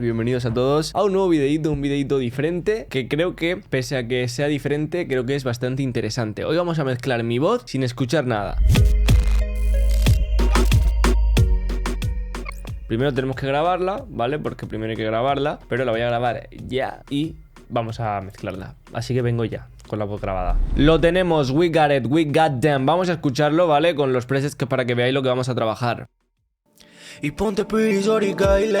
Bienvenidos a todos a un nuevo videito, un videito diferente que creo que, pese a que sea diferente, creo que es bastante interesante. Hoy vamos a mezclar mi voz sin escuchar nada. Primero tenemos que grabarla, ¿vale? Porque primero hay que grabarla, pero la voy a grabar ya y vamos a mezclarla. Así que vengo ya con la voz grabada. Lo tenemos, we got it, we got them. Vamos a escucharlo, ¿vale? Con los presets que para que veáis lo que vamos a trabajar. Y ponte prisor y caile,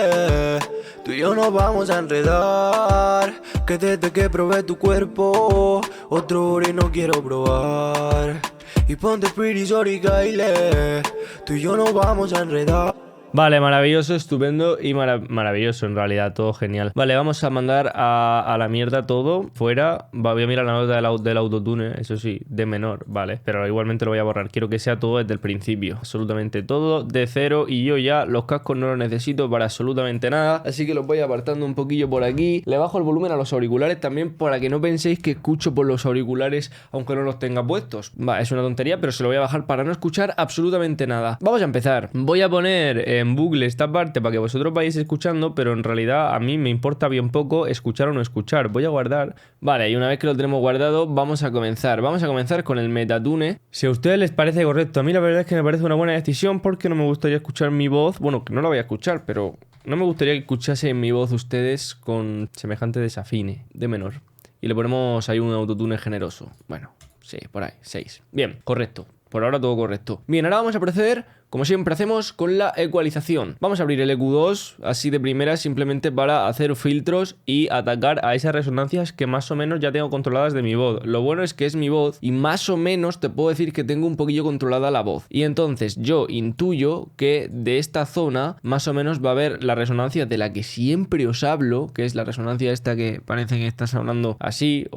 tú y yo nos vamos a enredar. Que desde que probé tu cuerpo, otro y no quiero probar. Y ponte prisor y caile, tú y yo nos vamos a enredar. Vale, maravilloso, estupendo y maravilloso en realidad, todo genial. Vale, vamos a mandar a la mierda todo fuera. Voy a mirar la nota del autotune, eso sí, de menor, vale. Pero igualmente lo voy a borrar, quiero que sea todo desde el principio. Absolutamente todo de cero y yo ya los cascos no los necesito para absolutamente nada. Así que los voy apartando un poquillo por aquí. Le bajo el volumen a los auriculares también para que no penséis que escucho por los auriculares aunque no los tenga puestos. Va, es una tontería, pero se lo voy a bajar para no escuchar absolutamente nada. Vamos a empezar. Voy a poner en bucle esta parte para que vosotros vayáis escuchando, pero en realidad a mí me importa bien poco escuchar o no escuchar. Voy a guardar. Vale, y una vez que lo tenemos guardado, vamos a comenzar. Vamos a comenzar con el metatune. Si a ustedes les parece correcto, a mí la verdad es que me parece una buena decisión porque no me gustaría escuchar mi voz. Bueno, que no la voy a escuchar, pero no me gustaría que escuchasen mi voz ustedes con semejante desafine de menor. Y le ponemos ahí un autotune generoso. Bueno, sí, por ahí, 6. Bien, correcto. Por ahora todo correcto. Bien, ahora vamos a proceder, como siempre hacemos, con la ecualización. Vamos a abrir el EQ2 así de primera, simplemente para hacer filtros y atacar a esas resonancias que más o menos ya tengo controladas de mi voz. Lo bueno es que es mi voz y más o menos te puedo decir que tengo un poquillo controlada la voz. Y entonces yo intuyo que de esta zona más o menos va a haber la resonancia de la que siempre os hablo, que es la resonancia esta que parece que está sonando así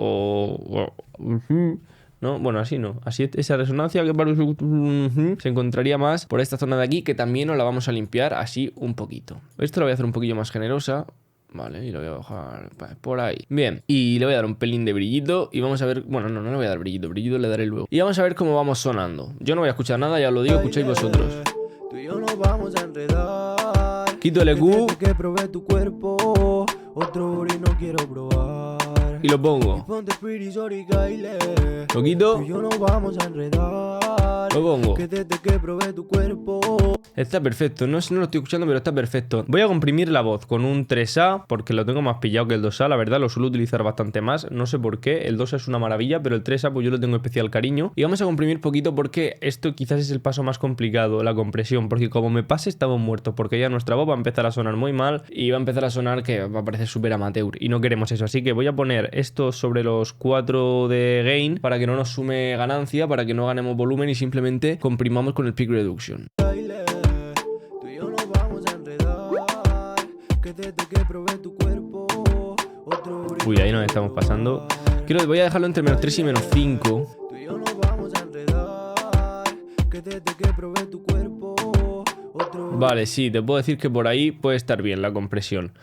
¿no? Bueno, así no. Así esa resonancia que se encontraría más por esta zona de aquí, que también nos la vamos a limpiar así un poquito. Esto lo voy a hacer un poquillo más generosa. Vale, y lo voy a bajar por ahí. Bien, y le voy a dar un pelín de brillito y vamos a ver... Bueno, no le voy a dar brillito, brillito le daré luego. Y vamos a ver cómo vamos sonando. Yo no voy a escuchar nada, ya lo digo, escucháis vosotros. Tú y yo nos vamos a enredar. Quito el EQ. Que probé tu cuerpo, otro y no quiero probar. Y lo pongo. Lo quito. Lo pongo. Está perfecto. No lo estoy escuchando, pero está perfecto. Voy a comprimir la voz con un 3A porque lo tengo más pillado que el 2A. La verdad, lo suelo utilizar bastante más. No sé por qué. El 2A es una maravilla, pero el 3A pues yo lo tengo especial cariño. Y vamos a comprimir poquito porque esto quizás es el paso más complicado, la compresión. Porque como me pase, estamos muertos. Porque ya nuestra voz va a empezar a sonar muy mal y va a empezar a sonar que va a parecer súper amateur. Y no queremos eso. Así que voy a poner esto sobre los 4 de gain para que no nos sume ganancia, para que no ganemos volumen y simplemente comprimamos con el peak reduction. Uy, ahí nos estamos pasando. Voy a dejarlo entre -3 y -5. Vale, sí, te puedo decir que por ahí puede estar bien la compresión.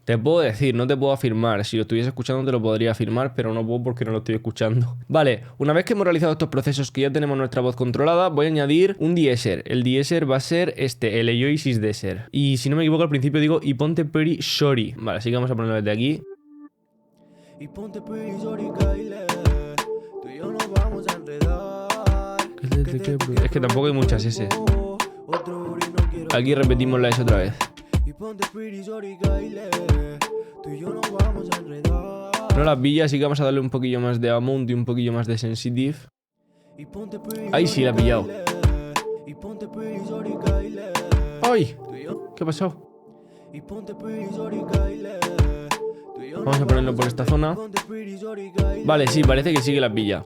Te puedo decir, no te puedo afirmar. Si lo estuviese escuchando te lo podría afirmar, pero no puedo porque no lo estoy escuchando. Vale, una vez que hemos realizado estos procesos que ya tenemos nuestra voz controlada, voy a añadir un deesser. El deesser va a ser el Oasis Deesser. Y si no me equivoco al principio digo, y ponte pretty shorty. Vale, así que vamos a ponerlo desde aquí. Y ponte pretty shorty, Kyle. Tú y yo nos vamos a enredar. Es que tampoco hay muchas S. Aquí repetimos la S otra vez. No las pillas, así que vamos a darle un poquillo más de amount y un poquillo más de sensitive. Ahí sí la he pillado. ¡Ay! ¿Qué ha pasado? Vamos a ponerlo por esta zona. Vale, sí, parece que sí que la pilla.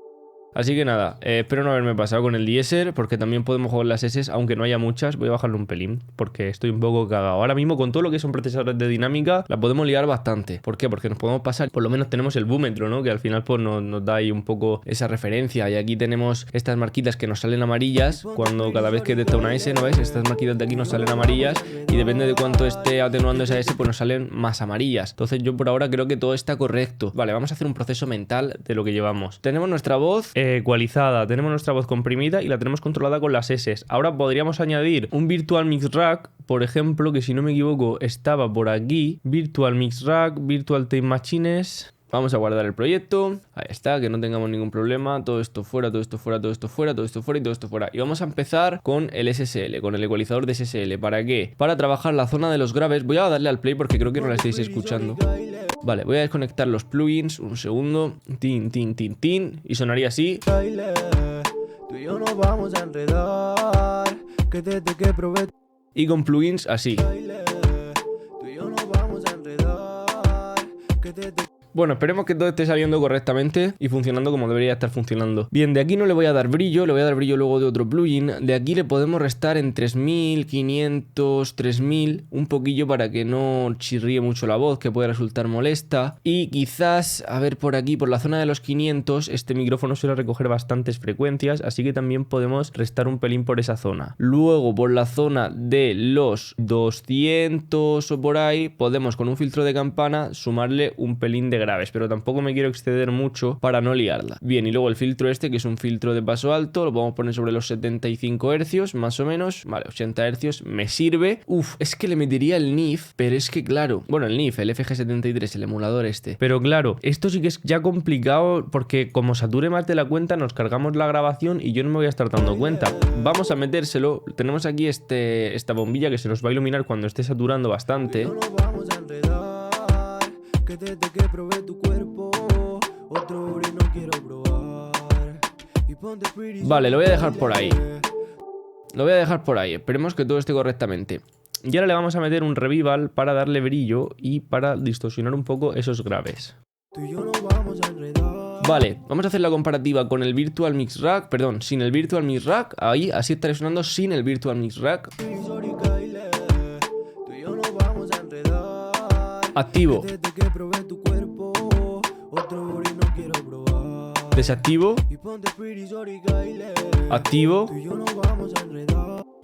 Así que nada, espero no haberme pasado con el deesser, porque también podemos jugar las S, aunque no haya muchas. Voy a bajarlo un pelín, porque estoy un poco cagado. Ahora mismo con todo lo que son procesadores de dinámica, la podemos liar bastante. ¿Por qué? Porque nos podemos pasar, por lo menos tenemos el búmetro, ¿no? Que al final pues nos da ahí un poco esa referencia. Y aquí tenemos estas marquitas que nos salen amarillas, cuando cada vez que detecta una S, ¿no ves? Estas marquitas de aquí nos salen amarillas, y depende de cuánto esté atenuando esa S, pues nos salen más amarillas. Entonces yo por ahora creo que todo está correcto. Vale, vamos a hacer un proceso mental de lo que llevamos. Tenemos nuestra voz ecualizada, tenemos nuestra voz comprimida y la tenemos controlada con las S. Ahora podríamos añadir un Virtual Mix Rack, por ejemplo, que si no me equivoco estaba por aquí. Virtual Mix Rack, Virtual Tape Machines. Vamos a guardar el proyecto. Ahí está, que no tengamos ningún problema. Todo esto fuera, todo esto fuera, todo esto fuera, todo esto fuera y todo esto fuera. Y vamos a empezar con el SSL, con el ecualizador de SSL. ¿Para qué? Para trabajar la zona de los graves. Voy a darle al play porque creo que no la estáis escuchando. Vale, voy a desconectar los plugins. Un segundo. Tin, tin, tin, tin. Y sonaría así. Tú y yo nos vamos a enredar, que desde que probé. Y con plugins así. Tú y yo nos vamos a enredar, que desde. Bueno, esperemos que todo esté saliendo correctamente y funcionando como debería estar funcionando. Bien, de aquí no le voy a dar brillo, le voy a dar brillo luego de otro plugin. De aquí le podemos restar en 3500, 3000, un poquillo para que no chirríe mucho la voz, que puede resultar molesta. Y quizás, a ver por aquí, por la zona de los 500, este micrófono suele recoger bastantes frecuencias, así que también podemos restar un pelín por esa zona. Luego, por la zona de los 200 o por ahí, podemos con un filtro de campana sumarle un pelín de graves, pero tampoco me quiero exceder mucho para no liarla. Bien, y luego el filtro este, que es un filtro de paso alto, lo podemos poner sobre los 75 Hz, más o menos. Vale, 80 Hz me sirve. Uf, es que le metería el NIF, pero es que claro, bueno, el NIF, el FG73, el emulador este. Pero claro, esto sí que es ya complicado porque como sature más de la cuenta, nos cargamos la grabación y yo no me voy a estar dando cuenta. Vamos a metérselo. Tenemos aquí esta bombilla que se nos va a iluminar cuando esté saturando bastante. Que desde que probé tu cuerpo, otro no quiero probar. Vale, lo voy a dejar por ahí. Lo voy a dejar por ahí. Esperemos que todo esté correctamente. Y ahora le vamos a meter un revival para darle brillo y para distorsionar un poco esos graves. Vale, vamos a hacer la comparativa con el Virtual Mix Rack, perdón, sin el Virtual Mix Rack. Ahí, así estaré sonando sin el Virtual Mix Rack. Activo. Desactivo. Activo.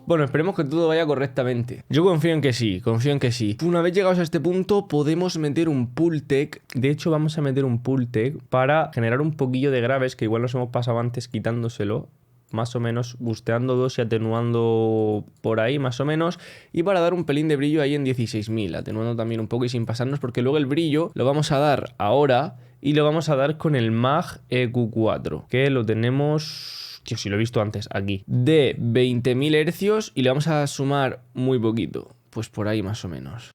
Bueno, esperemos que todo vaya correctamente. Yo confío en que sí, confío en que sí. Una vez llegados a este punto, podemos meter un Pultec. De hecho, vamos a meter un Pultec para generar un poquillo de graves, que igual nos hemos pasado antes quitándoselo. Más o menos, busteando 2 y atenuando por ahí, más o menos. Y para dar un pelín de brillo ahí en 16.000, atenuando también un poco y sin pasarnos, porque luego el brillo lo vamos a dar ahora y lo vamos a dar con el Mag EQ4, que lo tenemos... Tío, si lo he visto antes, aquí. De 20.000 Hz y le vamos a sumar muy poquito. Pues por ahí más o menos.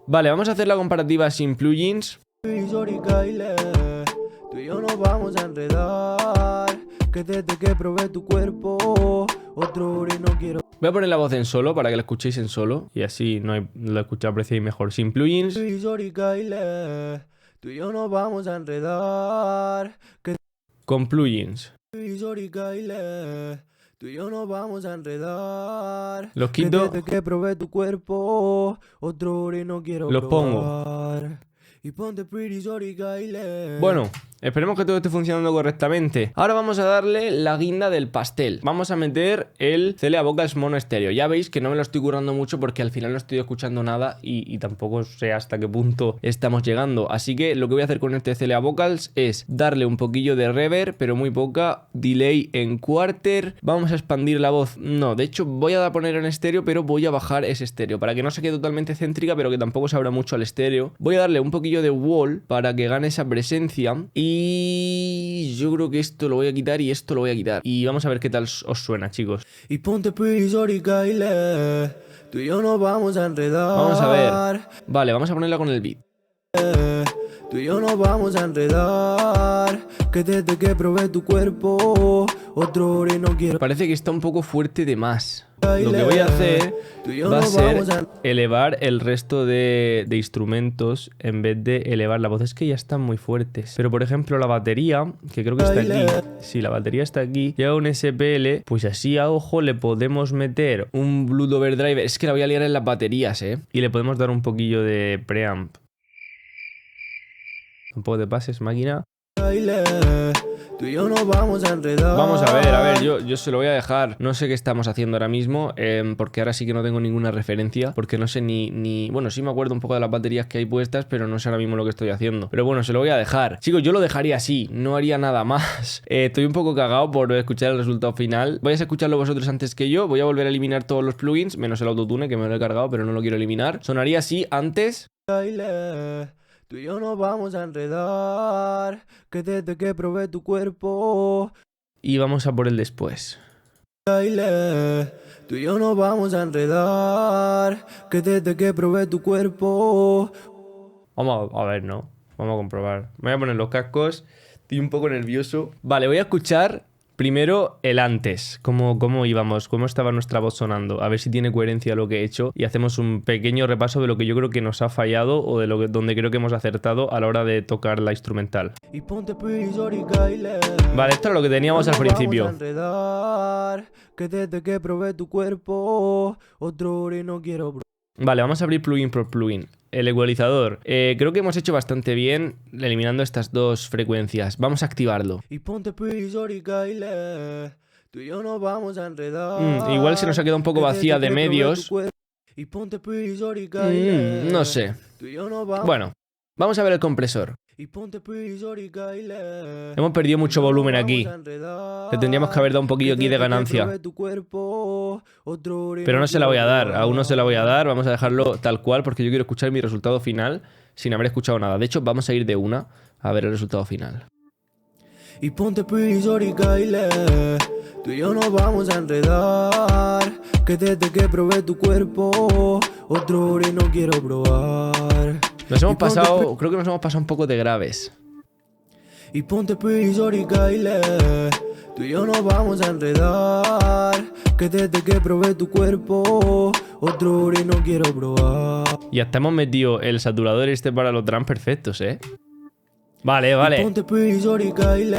Vale, vamos a hacer la comparativa sin plugins. Tú y yo nos vamos a enredar, que desde que probé tu cuerpo, otro no quiero. Voy a poner la voz en solo para que la escuchéis en solo y así la apreciéis mejor. Sin plugins. Tú y yo nos vamos a enredar, que con plugins. Tú y yo nos vamos a enredar. Los quito. Desde que probé tu cuerpo, otro no quiero los probar. Pongo. Y ponte pretty sorry, Kyle. Bueno, esperemos que todo esté funcionando correctamente. Ahora vamos a darle la guinda del pastel. Vamos a meter el CLA Vocals mono estéreo. Ya veis que no me lo estoy currando mucho porque al final no estoy escuchando nada y tampoco sé hasta qué punto estamos llegando. Así que lo que voy a hacer con este CLA Vocals es darle un poquillo de reverb, pero muy poca, delay en quarter. Vamos a expandir la voz. No, de hecho voy a poner en estéreo, pero voy a bajar ese estéreo para que no se quede totalmente céntrica, pero que tampoco se abra mucho al estéreo. Voy a darle un poquillo de wall para que gane esa presencia y yo creo que esto lo voy a quitar y esto lo voy a quitar y vamos a ver qué tal os suena, chicos. Y ponte pretty sorry, Kyle. Tú y yo nos vamos a enredar. Vamos a ver. Vale, vamos a ponerla con el beat. Tú y yo nos vamos a enredar, que desde que probé tu cuerpo, otro no quiero. Parece que está un poco fuerte de más. Lo que voy a hacer va a ser elevar el resto de instrumentos en vez de elevar la voz. Es que ya están muy fuertes. Pero por ejemplo la batería, que creo que está aquí. Si la batería está aquí, lleva un SPL, pues así a ojo le podemos meter un Blue Overdrive. Es que la voy a liar en las baterías, y le podemos dar un poquillo de preamp. Un poco de pases, máquina. baile. Tú y yo nos vamos a enredar. Vamos a ver, yo se lo voy a dejar. No sé qué estamos haciendo ahora mismo, porque ahora sí que no tengo ninguna referencia, porque no sé ni... Bueno, sí me acuerdo un poco de las baterías que hay puestas, pero no sé ahora mismo lo que estoy haciendo. Pero bueno, se lo voy a dejar. Chicos, yo lo dejaría así, no haría nada más. Estoy un poco cagado por escuchar el resultado final. Vais a escucharlo vosotros antes que yo. Voy a volver a eliminar todos los plugins, menos el autotune, que me lo he cargado, pero no lo quiero eliminar. Sonaría así antes... Baile. Tú y yo nos vamos a enredar, que desde que probé tu cuerpo. Y vamos a por el después. Baile. Tú y yo nos vamos a enredar, que desde que probé tu cuerpo. Vamos a ver, ¿no? Vamos a comprobar. Me voy a poner los cascos. Estoy un poco nervioso. Vale, voy a escuchar primero el antes. ¿Cómo íbamos? ¿Cómo estaba nuestra voz sonando? A ver si tiene coherencia lo que he hecho. Y hacemos un pequeño repaso de lo que yo creo que nos ha fallado o de donde creo que hemos acertado a la hora de tocar la instrumental. Y ponte prisor y baile. Vale, esto era lo que teníamos al principio. Vamos a enredar, que desde que probé tu cuerpo, otro y no quiero. Vale, vamos a abrir plugin por plugin. El ecualizador. Creo que hemos hecho bastante bien eliminando estas dos frecuencias. Vamos a activarlo. Y ponte prisor y baile. Tú y yo nos vamos a enredar. Igual se nos ha quedado un poco vacía de medios. Y ponte prisor y baile. No sé. Tú y yo nos vamos. Bueno, vamos a ver el compresor. Y ponte prisor y baile. Hemos perdido mucho volumen aquí. Le tendríamos que haber dado un poquillo aquí de ganancia. Pero no se la voy a dar, aún no se la voy a dar. Vamos a dejarlo tal cual porque yo quiero escuchar mi resultado final sin haber escuchado nada. De hecho, vamos a ir de una a ver el resultado final. Y ponte prisor y baile. Tú y yo nos vamos a enredar, que desde que probé tu cuerpo, otro y no quiero probar. Nos hemos pasado, creo que nos hemos pasado un poco de graves. Y ponte prisor y baile. Tú y yo nos vamos a enredar, que desde que probé tu cuerpo, otro y no quiero probar. Y hasta hemos metido el saturador este para los drums perfectos, Vale.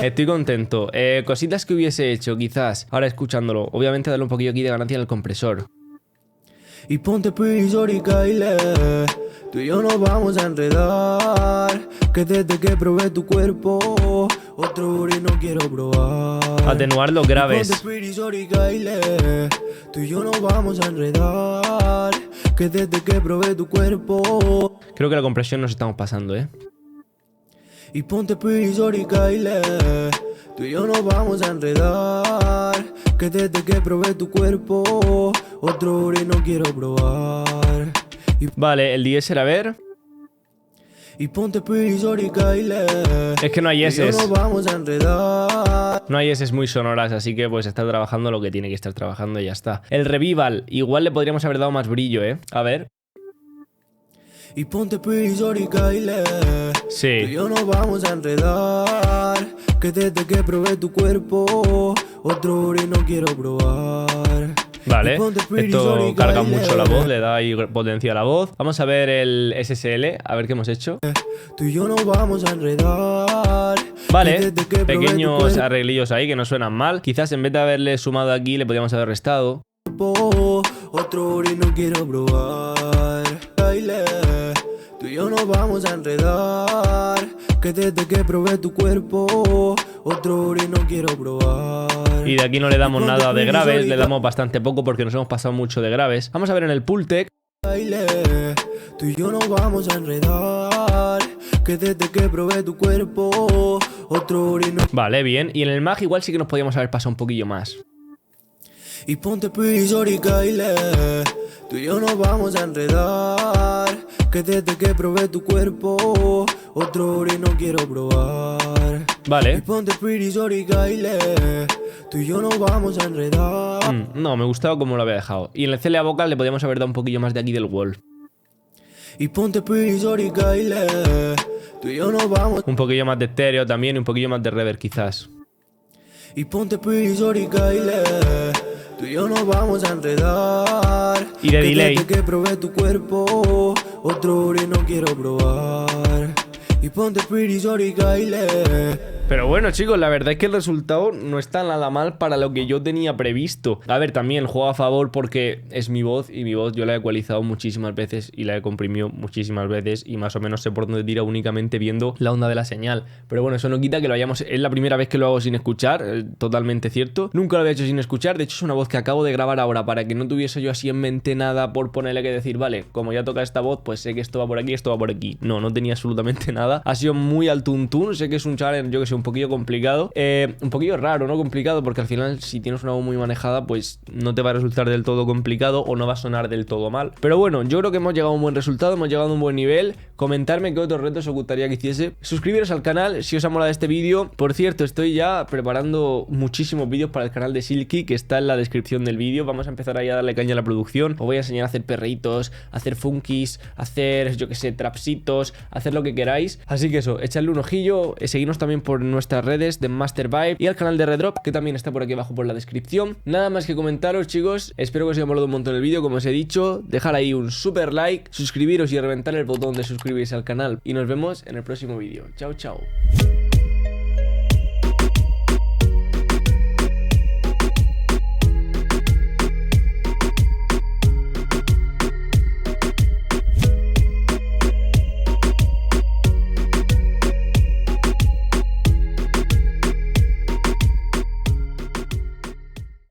Estoy contento. Cositas que hubiese hecho, quizás, ahora escuchándolo. Obviamente darle un poquillo aquí de ganancia en el compresor. Y ponte prisor y baile. Tú y yo nos vamos a enredar, que desde que probé tu cuerpo, otro y no quiero probar. Atenuar los graves. Y ponte prisor y baile. Tú y yo nos vamos a enredar, que desde que probé tu cuerpo. Creo que la compresión nos estamos pasando, Y ponte prisor y baile. Tú y yo nos vamos a enredar, que desde que probé tu cuerpo, otro y no quiero probar. Vale, el diésel, a ver. Y ponte prisor y baile. Es que no hay S. Nos vamos a enredar. No hay S muy sonoras, así que pues está trabajando lo que tiene que estar trabajando y ya está. El revival, igual le podríamos haber dado más brillo, A ver. Y ponte prisor y baile. Sí. Tú y yo nos vamos a enredar, que desde que probé tu cuerpo, otro y no quiero probar. Vale, esto carga mucho la voz, le da ahí potencia a la voz. Vamos a ver el SSL, a ver qué hemos hecho. Tú y yo nos vamos a enredar. Vale, pequeños arreglillos ahí que no suenan mal. Quizás en vez de haberle sumado aquí, le podríamos haber restado. Otro y no quiero probar. Baile. Tú y yo nos vamos a enredar, que desde que probé tu cuerpo, otro y no quiero probar. Y de aquí no le damos nada de graves, le damos bastante poco porque nos hemos pasado mucho de graves. Vamos a ver en el Pultec. Tú y yo nos vamos a enredar, que desde que probé tu cuerpo, otro y no... Vale, bien. Y en el Mag igual sí que nos podíamos haber pasado un poquillo más. Y ponte prisor y baile. Tú y yo nos vamos a enredar, que desde que probé tu cuerpo, otro y no quiero probar. Vale. Y ponte prisor y baile. Tú y yo nos vamos a enredar. No, me gustaba como lo había dejado. Y en el CLA vocal le podíamos haber dado un poquillo más de aquí del wall. Y ponte prisor y baile. Tú y yo nos vamos. Un poquillo más de estéreo también y un poquillo más de reverb quizás. Y ponte prisor y baile. Tú y yo nos vamos a enredar. Y de delay. Que probé tu cuerpo, otro y no quiero probar. Y ponte prisor y baile. Pero bueno, chicos, la verdad es que el resultado no está nada mal para lo que yo tenía previsto. A ver, también juego a favor porque es mi voz y mi voz yo la he ecualizado muchísimas veces y la he comprimido muchísimas veces y más o menos sé por dónde tira únicamente viendo la onda de la señal. Pero bueno, eso no quita que lo hayamos... Es la primera vez que lo hago sin escuchar, totalmente cierto. Nunca lo había hecho sin escuchar, de hecho es una voz que acabo de grabar ahora para que no tuviese yo así en mente nada por ponerle que decir, vale, como ya toca esta voz, pues sé que esto va por aquí, esto va por aquí. No tenía absolutamente nada. Ha sido muy al tuntún, sé que es un challenge, yo que sé, un poquillo complicado, un poquillo raro, no complicado, porque al final si tienes una voz muy manejada, pues no te va a resultar del todo complicado o no va a sonar del todo mal. Pero bueno, yo creo que hemos llegado a un buen resultado, hemos llegado a un buen nivel. Comentarme qué otros retos os gustaría que hiciese. Suscribiros al canal si os ha molado este vídeo. Por cierto, estoy ya preparando muchísimos vídeos para el canal de Silky, que está en la descripción del vídeo. Vamos a empezar ahí a darle caña a la producción. Os voy a enseñar a hacer perritos, a hacer funkies, a hacer, yo que sé, trapsitos, a hacer lo que queráis. Así que eso, echadle un ojillo, seguidnos también por nuestras redes de Master Vibe y al canal de Redrop, que también está por aquí abajo por la descripción. Nada más que comentaros, chicos. Espero que os haya molado un montón el vídeo, como os he dicho. Dejar ahí un super like, suscribiros y reventar el botón de suscribirse al canal. Y nos vemos en el próximo vídeo. Chao, chao.